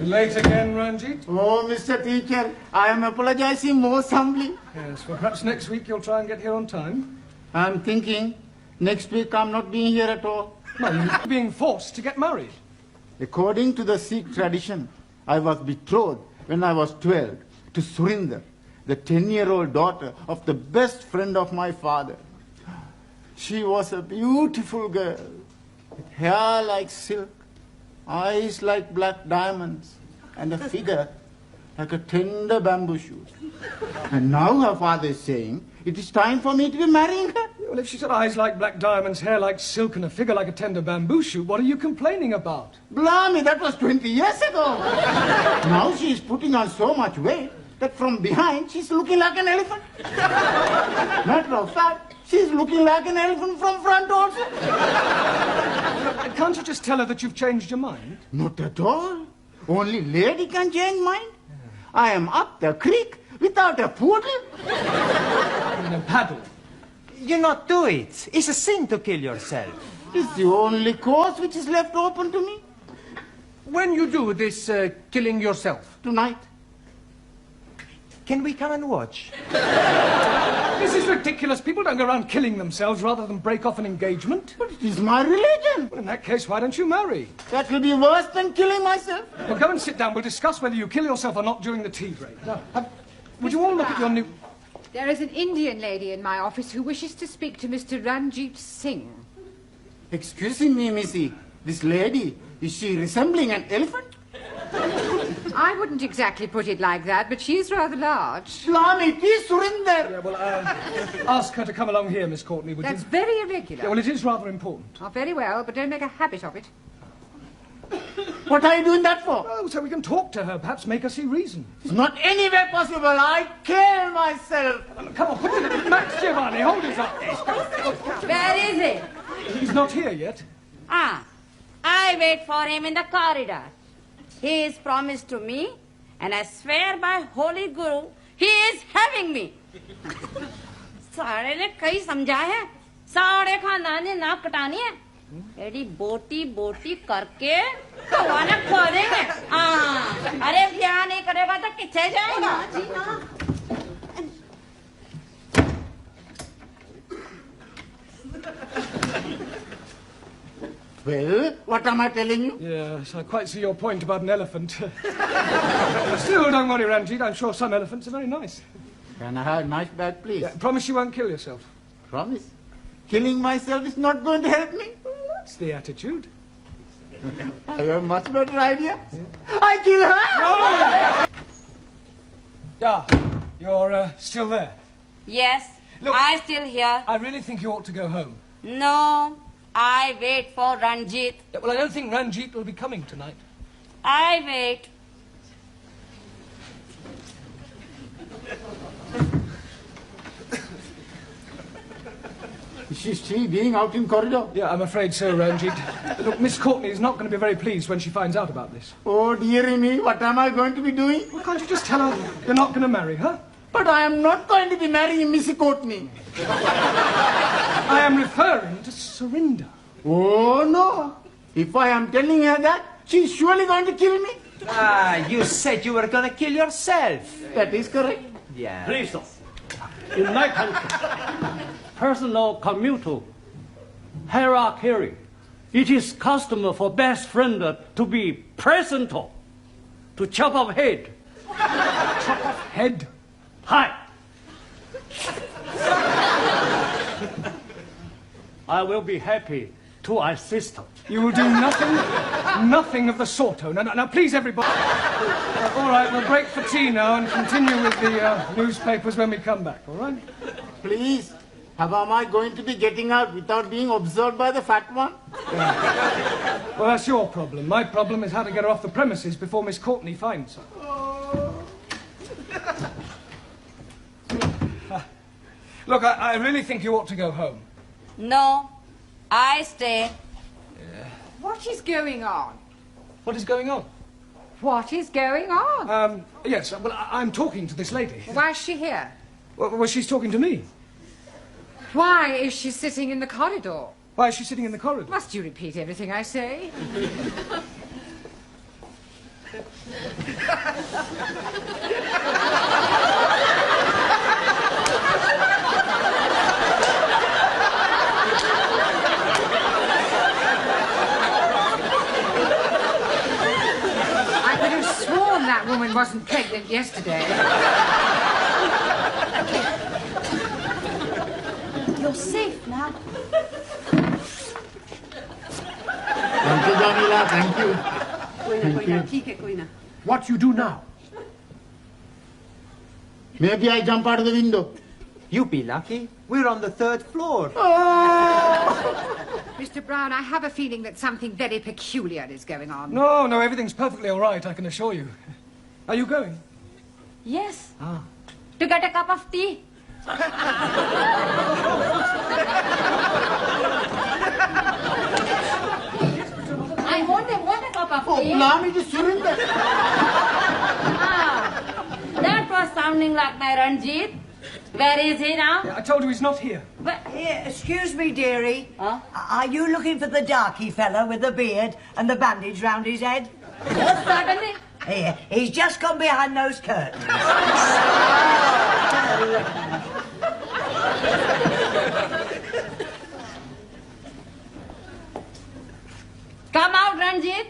Late again, Ranjit? Oh, Mr. Teacher, I am apologizing most humbly. Yes, well, perhaps next week you'll try and get here on time. I'm thinking next week I'm not being here at all. No, you're being forced to get married. According to the Sikh tradition, I was betrothed when I was 12 to Surinder, the 10-year-old daughter of the best friend of my father. She was a beautiful girl, with hair like silk, eyes like black diamonds, and a figure like a tender bamboo shoot. And now her father is saying it is time for me to be marrying her. Well, if she's got eyes like black diamonds, hair like silk, and a figure like a tender bamboo shoot, what are you complaining about? Blimey, that was 20 years ago. Now she is putting on so much weight that from behind she's looking like an elephant. Matter of fact, she's looking like an elephant from front also. Can't you just tell her that you've changed your mind? Not at all. Only lady can change mind. I am up the creek without a paddle. In a paddle. You not do it. It's a sin to kill yourself. It's the only course which is left open to me. When you do this killing yourself? Tonight. Can we come and watch? This is ridiculous. People don't go around killing themselves rather than break off an engagement. But it is my religion. Well, in that case, why don't you marry? That will be worse than killing myself. Well, go and sit down. We'll discuss whether you kill yourself or not during the tea break. Now, would you all look at your new... There is an Indian lady in my office who wishes to speak to Mr. Ranjit Singh. Excuse me, Missy. This lady, is she resembling an elephant? I wouldn't exactly put it like that, but she is rather large. Slami, it is Surinder. Yeah, well, ask her to come along here, Miss Courtney, would That's you? very irregular. Yeah, well, it is rather important. Oh, very well, but don't make a habit of it. What are you doing that for? Oh, so we can talk to her, perhaps make her see reason. It's not anywhere possible. I kill myself. Come on, put it in. Max Giovanni, hold his up. Where is he? He's not here yet. I wait for him in the corridor. He is promised to me, and I swear by Holy Guru, he is having me. सारे ने कई समझा है, सारे खानदान ने नाक कटानी है, एडी बोटी बोटी करके भगवान खो देंगे। अरे ब्याह नहीं करेगा तो किथे जाएगा? Well, what am I telling you? Yes, I quite see your point about an elephant. Still, don't worry, Ranjit. I'm sure some elephants are very nice. Can I have a nice bag, please? Yeah, promise you won't kill yourself. Promise. Killing myself is not going to help me. That's the attitude. I have a much better idea. Yeah. I kill her! No! Yeah, you're still there. Yes, Look, I still here. I really think you ought to go home. No, I wait for Ranjit. Yeah, well, I don't think Ranjit will be coming tonight. I wait. Is she still being out in corridor? Yeah, I'm afraid so, Ranjit. Look, Miss Courtney is not going to be very pleased when she finds out about this. Oh, dearie me, what am I going to be doing? Well, can't you just tell her you're not going to marry her? But I am not going to be marrying Missy Courtney. I am referring to Surinder. Oh, no. If I am telling her that, she's surely going to kill me. You said you were gonna kill yourself. That is correct. Yeah. Please, sir. In my country, personal commutal hierarchy, it is custom for best friend to be present to chop off head. Chop off head? Hi. I will be happy to assist. You will do nothing of the sort. Oh, now, please, everybody. All right, we'll break for tea now and continue with the newspapers when we come back, all right? Please, how am I going to be getting out without being observed by the fat one? Yeah. Well, that's your problem. My problem is how to get her off the premises before Miss Courtney finds her. Look, I really think you ought to go home. No, I stay. What is going on? What is going on? What is going on? Yes, well, I'm talking to this lady. Why is she here? Well, she's talking to me. Why is she sitting in the corridor? Why is she sitting in the corridor? Must you repeat everything I say? I could have sworn that woman wasn't pregnant yesterday. You're safe now. Thank you, Jamila. Thank you. What you do now? Maybe I jump out of the window. You be lucky. We're on the 3rd floor. Mr. Brown, I have a feeling that something very peculiar is going on. No, everything's perfectly all right, I can assure you. Are you going? Yes. To get a cup of tea. I want a cup of Oh, tea. blimey, it is Surinder. That was sounding like my Ranjit. Where is he now? I told you he's not here. Here, excuse me, dearie. Huh? Are you looking for the darky fella with the beard and the bandage round his head? Most certainly. Here, he's just gone behind those curtains. Come out, Ranjit.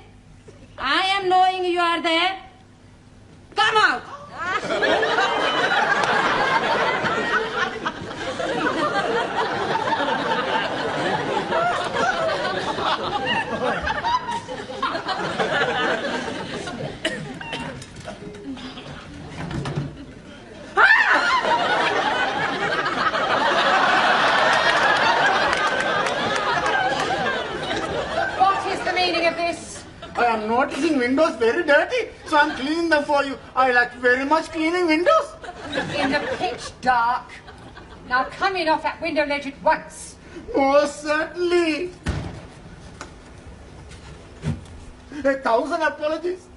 I am knowing you are there. Come out. What is the meaning of this? I am noticing windows very dirty, so I'm cleaning them for you. I like very much cleaning windows. In the pitch dark. Now come in off that window ledge at once. Most certainly. 1,000 apologies.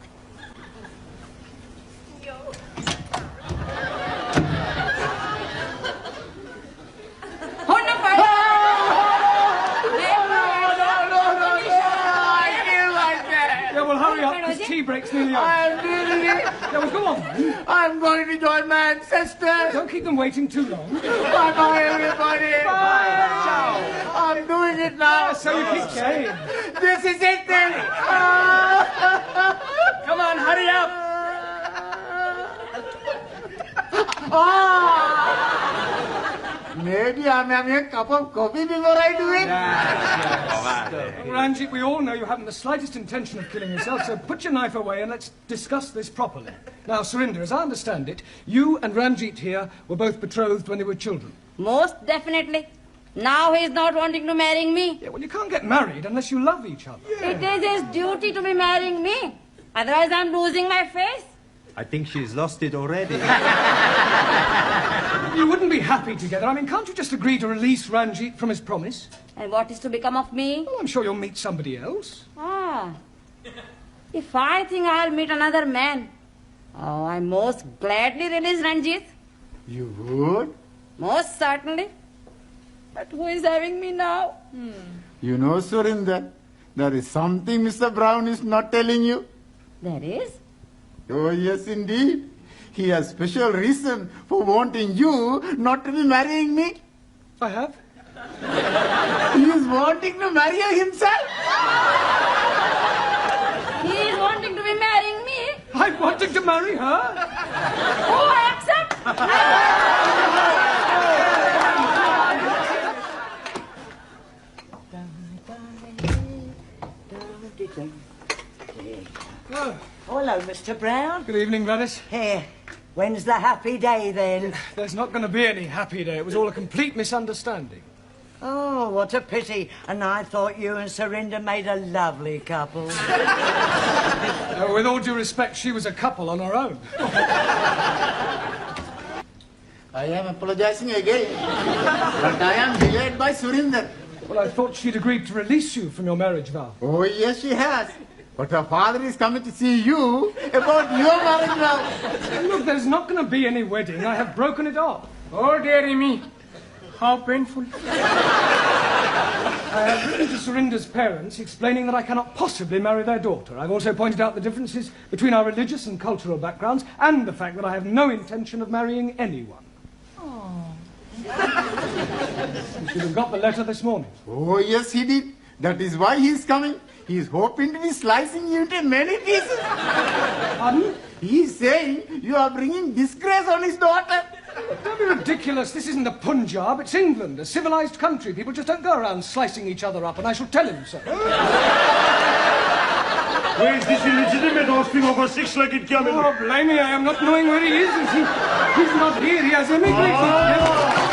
Yeah, well, hurry up, this tea break's nearly over. I'm doing it. Yeah, well, go on. I'm going to join my ancestors. Don't keep them waiting too long. Bye-bye, everybody. Bye. I'm doing it now. So you keep saying. This is it then. Come on, hurry up. Maybe I'm having a cup of coffee before I do it. Ranjit, we all know you haven't the slightest intention of killing yourself, so put your knife away and let's discuss this properly. Now, Surinder, as I understand it, you and Ranjit here were both betrothed when they were children. Most definitely. Now he is not wanting to marry me. Yeah, well, you can't get married unless you love each other. It is his duty to be marrying me. Otherwise I'm losing my face. I think she's lost it already. You wouldn't be happy together. I mean, can't you just agree to release Ranjit from his promise? And what is to become of me? Well, I'm sure you'll meet somebody else. If I think I'll meet another man, I most gladly release Ranjit. You would? Most certainly. But who is having me now? You know, Surinder, there is something Mr. Brown is not telling you. There is? Oh, yes, indeed. He has special reason for wanting you not to be marrying me. I have. He is wanting to marry you himself. He is wanting to be marrying me. I'm wanting to marry her. Oh, I accept. Oh, Hello, Mr. Brown. good evening, Gladys. Here, when's the happy day then? There's not going to be any happy day. It was all a complete misunderstanding. Oh, what a pity. And I thought you and Surinder made a lovely couple. With all due respect, she was a couple on her own. I am apologizing again. But I am delayed by Surinder. Well, I thought she'd agreed to release you from your marriage vow. Oh, yes, she has. But her father is coming to see you about your marriage vow. Look, there's not going to be any wedding. I have broken it off. Oh, dearie me. How painful. I have written to Surinder's parents explaining that I cannot possibly marry their daughter. I've also pointed out the differences between our religious and cultural backgrounds and the fact that I have no intention of marrying anyone. You should have got the letter this morning. Oh, yes, he did. That is why he is coming. He is hoping to be slicing you into many pieces. Pardon? He is saying you are bringing disgrace on his daughter. Don't be ridiculous. This isn't the Punjab. It's England, a civilized country. People just don't go around slicing each other up, and I shall tell him so. Where is this illegitimate offspring of a six-legged camel? Oh, blimey, I am not knowing where he is. He's not here. He has emigrated.